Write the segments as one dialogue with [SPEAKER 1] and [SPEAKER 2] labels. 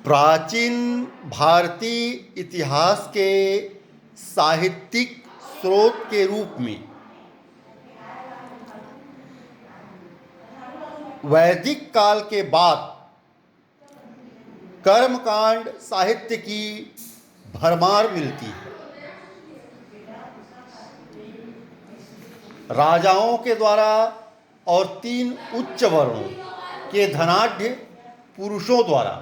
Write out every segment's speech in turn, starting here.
[SPEAKER 1] प्राचीन भारतीय इतिहास के साहित्यिक स्रोत के रूप में वैदिक काल के बाद कर्मकांड साहित्य की भरमार मिलती है। राजाओं के द्वारा और 3 उच्च वर्णों के धनाढ्य पुरुषों द्वारा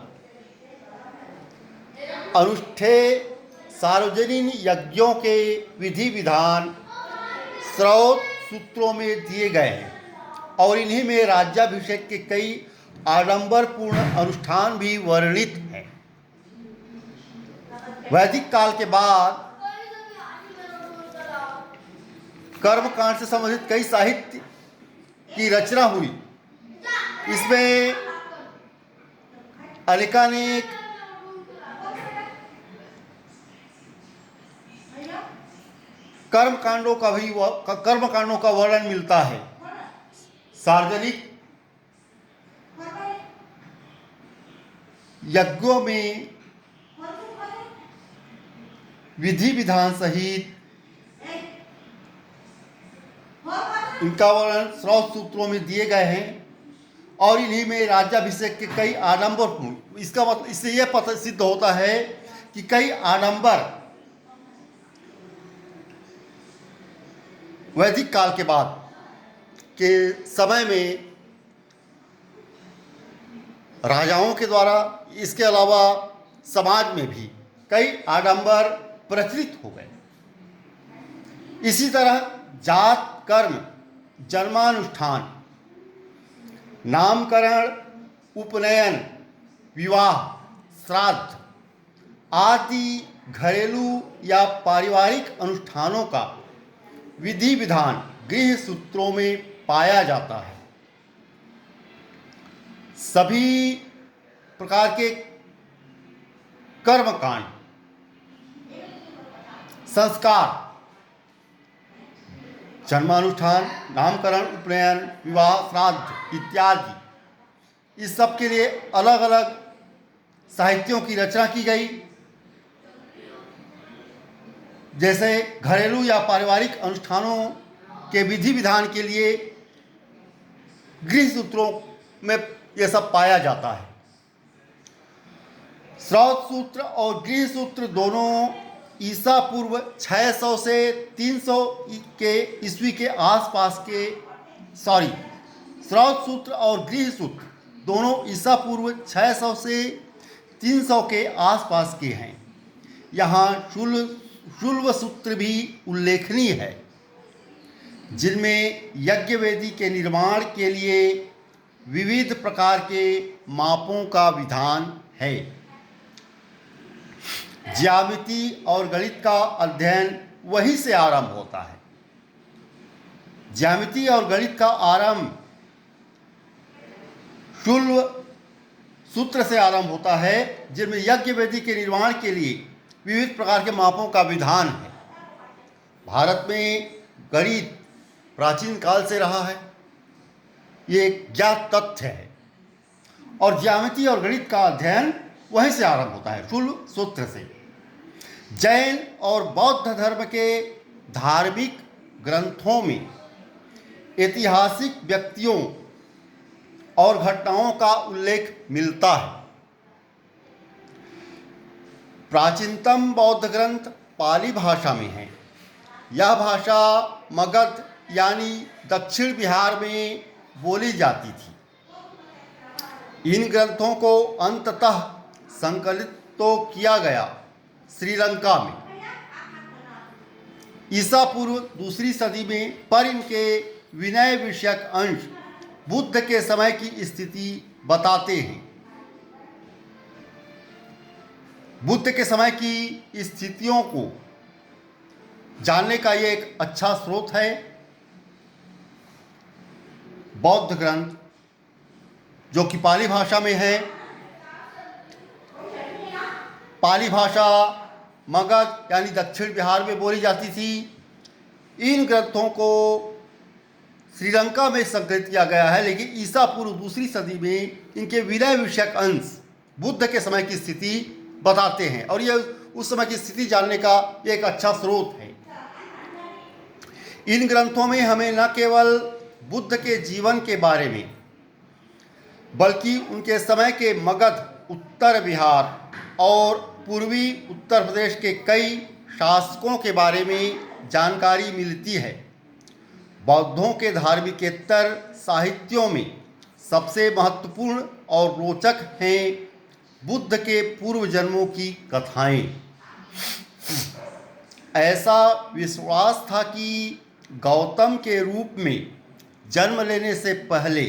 [SPEAKER 1] अनुष्ठेय सार्वजनिक यज्ञों के विधि विधान स्रोत सूत्रों में दिए गए हैं और इन्हीं में राज्याभिषेक के कई आडंबरपूर्ण अनुष्ठान भी वर्णित हैं। वैदिक काल के बाद कर्मकांड से संबंधित कई साहित्य की रचना हुई। इसमें अनेकानेक कर्मकांडों का वर्णन मिलता है। सार्वजनिक यज्ञों में विधि विधान सहित इनका वर्णन स्रोत सूत्रों में दिए गए हैं और इन्हीं में राज्याभिषेक के कई आडंबरपूर्ण, इसका मतलब इससे यह पता सिद्ध होता है कि कई आडंबर वैदिक काल के बाद के समय में राजाओं के द्वारा, इसके अलावा समाज में भी कई आडंबर प्रचलित हो गए। इसी तरह जात कर्म, जन्मानुष्ठान, नामकरण, उपनयन, विवाह, श्राद्ध आदि घरेलू या पारिवारिक अनुष्ठानों का विधि विधान गृह सूत्रों में पाया जाता है। सभी प्रकार के कर्मकांड, संस्कार, जन्मानुष्ठान, नामकरण, उपनयन, विवाह, श्राद्ध इत्यादि, इस सब के लिए अलग अलग साहित्यों की रचना की गई। जैसे घरेलू या पारिवारिक अनुष्ठानों के विधि विधान के लिए गृह सूत्रों में यह सब पाया जाता है। स्रोत सूत्र और गृह सूत्र दोनों ईसा पूर्व 600 से 300 के ईस्वी के आसपास के स्रोत सूत्र और गृह सूत्र दोनों ईसा पूर्व 600 से 300 के आसपास के हैं। यहाँ शुल्व सूत्र भी उल्लेखनीय है, जिनमें यज्ञ वेदी के निर्माण के लिए विविध प्रकार के मापों का विधान है। ज्यामिति और गणित का अध्ययन वहीं से आरंभ होता है। ज्यामिति और गणित का आरंभ शुल्व सूत्र से आरंभ होता है, जिनमें यज्ञ वेदी के निर्माण के लिए विविध प्रकार के मापों का विधान है। भारत में गणित प्राचीन काल से रहा है, ये एक ज्ञात तथ्य है, और ज्यामिति और गणित का अध्ययन वहीं से आरंभ होता है, शुल्व सूत्र से। जैन और बौद्ध धर्म के धार्मिक ग्रंथों में ऐतिहासिक व्यक्तियों और घटनाओं का उल्लेख मिलता है। प्राचीनतम बौद्ध ग्रंथ पाली भाषा में है। यह भाषा मगध यानी दक्षिण बिहार में बोली जाती थी। इन ग्रंथों को अंततः संकलित तो किया गया श्रीलंका में ईसा पूर्व 2री सदी में, पर इनके विनय विषयक अंश बुद्ध के समय की स्थिति बताते हैं। बुद्ध के समय की स्थितियों को जानने का ये एक अच्छा स्रोत है। बौद्ध ग्रंथ जो कि पाली भाषा में है, पाली भाषा मगध यानी दक्षिण बिहार में बोली जाती थी। इन ग्रंथों को श्रीलंका में संकलित किया गया है, लेकिन ईसा पूर्व 2री सदी में इनके विनय विषयक अंश बुद्ध के समय की स्थिति बताते हैं और यह उस समय की स्थिति जानने का एक अच्छा स्रोत है। इन ग्रंथों में हमें न केवल बुद्ध के जीवन के बारे में बल्कि उनके समय के मगध, उत्तर बिहार और पूर्वी उत्तर प्रदेश के कई शासकों के बारे में जानकारी मिलती है। बौद्धों के धार्मिकेतर साहित्यों में सबसे महत्वपूर्ण और रोचक हैं बुद्ध के पूर्व जन्मों की कथाएं। ऐसा विश्वास था कि गौतम के रूप में जन्म लेने से पहले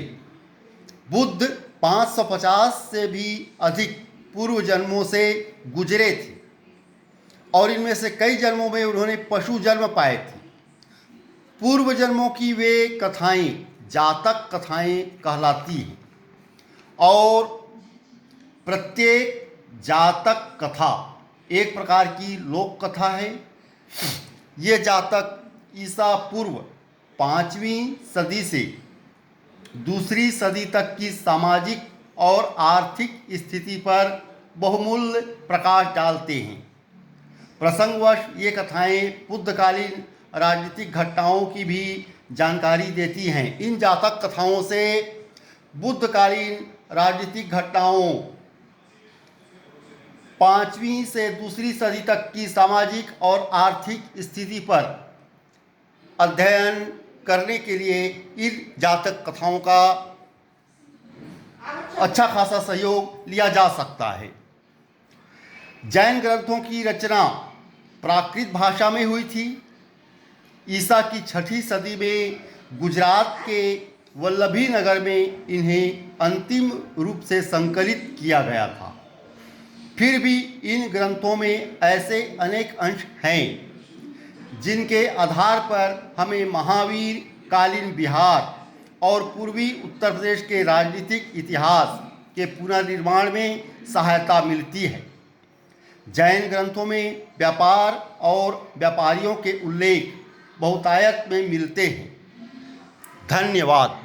[SPEAKER 1] बुद्ध 550 से भी अधिक पूर्व जन्मों से गुजरे थे और इनमें से कई जन्मों में उन्होंने पशु जन्म पाए थे। पूर्व जन्मों की वे कथाएं जातक कथाएं कहलाती हैं और प्रत्येक जातक कथा एक प्रकार की लोक कथा है। ये जातक ईसा पूर्व 5वीं सदी से दूसरी सदी तक की सामाजिक और आर्थिक स्थिति पर बहुमूल्य प्रकाश डालते हैं। प्रसंगवश ये कथाएं बुद्धकालीन राजनीतिक घटनाओं की भी जानकारी देती हैं। इन जातक कथाओं से बुद्धकालीन राजनीतिक घटनाओं 5वीं से दूसरी सदी तक की सामाजिक और आर्थिक स्थिति पर अध्ययन करने के लिए इन जातक कथाओं का अच्छा खासा सहयोग लिया जा सकता है। जैन ग्रंथों की रचना प्राकृत भाषा में हुई थी। ईसा की 6ठी सदी में गुजरात के वल्लभी नगर में इन्हें अंतिम रूप से संकलित किया गया था। फिर भी इन ग्रंथों में ऐसे अनेक अंश हैं जिनके आधार पर हमें महावीर कालीन बिहार और पूर्वी उत्तर प्रदेश के राजनीतिक इतिहास के पुनर्निर्माण में सहायता मिलती है। जैन ग्रंथों में व्यापार और व्यापारियों के उल्लेख बहुतायत में मिलते हैं। धन्यवाद।